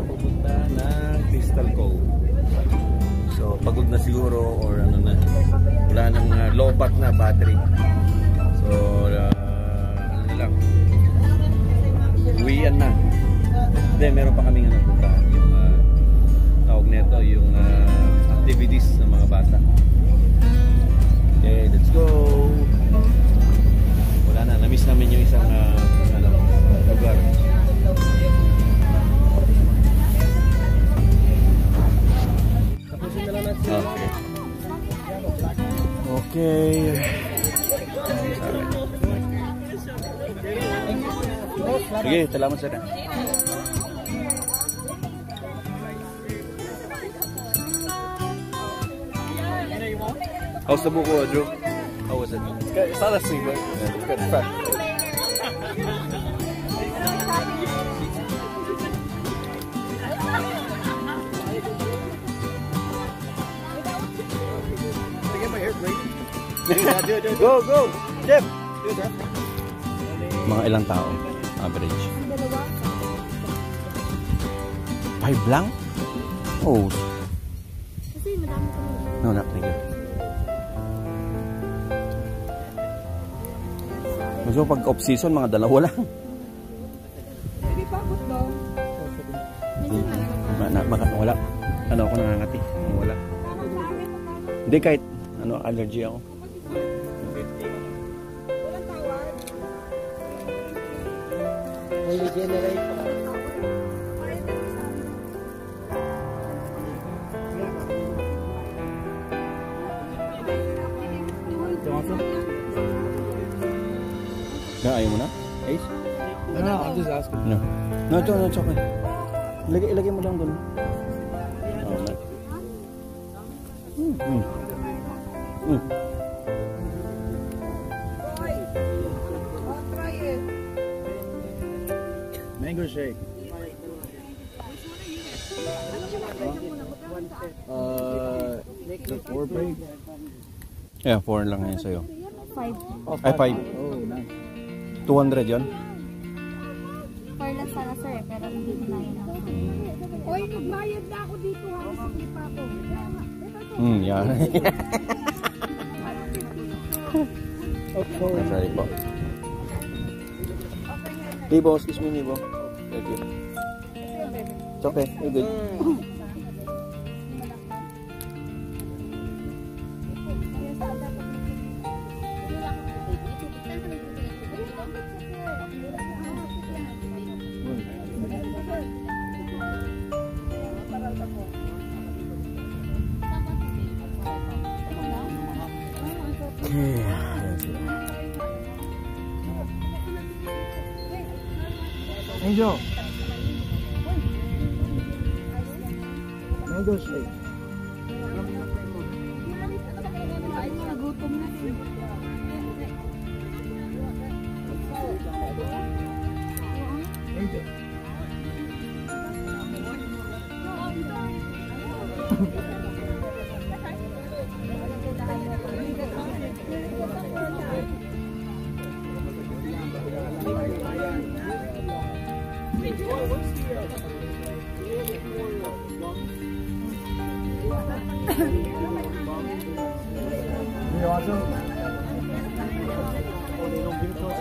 pupunta ng Crystal Cove. So pagod na siguro or ano na, wala nang low-bat na battery. So ano na lang, uwian na. Then meron pa kaming puntahan, yung tawag nito, yung activities ng mga bata. Okay, let's go. Wala na, na-miss namin yung isang lugar. Okay. Sige, salamat sa rin. How's the buko, Drew? How was it? It's not a sweet, but it's good. It's fresh. Go, go! Jeff! Mga ilang tao? Average. 5 lang? Oh. Kasi madami kami. No, not thank you. So pag off-season, mga 2 lang. Hindi pa ako daw. Wala. Ano ako nangangati? Wala. Hindi, kahit ano, allergy ako. Walang tawad. Holy generate. Ayaw mo na? Ace? No, I'm just asking. No. No, it's okay. Ilagay mo lang doon. Try it. Mango shake. The 4 break. Yeah, 4 lang ngayon sa'yo. 5. Ay, 5. Oh, nice. 200 yun? 4 lang sana sir, pero hindi na yun ako. Oy, nagbayad na ako dito ha. Sige pa ako. Yeah. Okay. Sorry po. Nibo, excuse me, Nibo. Thank you. It's okay, you're good. Okay. Angel. Mango shake. Gutom na siya. Angel. You want some? Oh, they don't give it to us.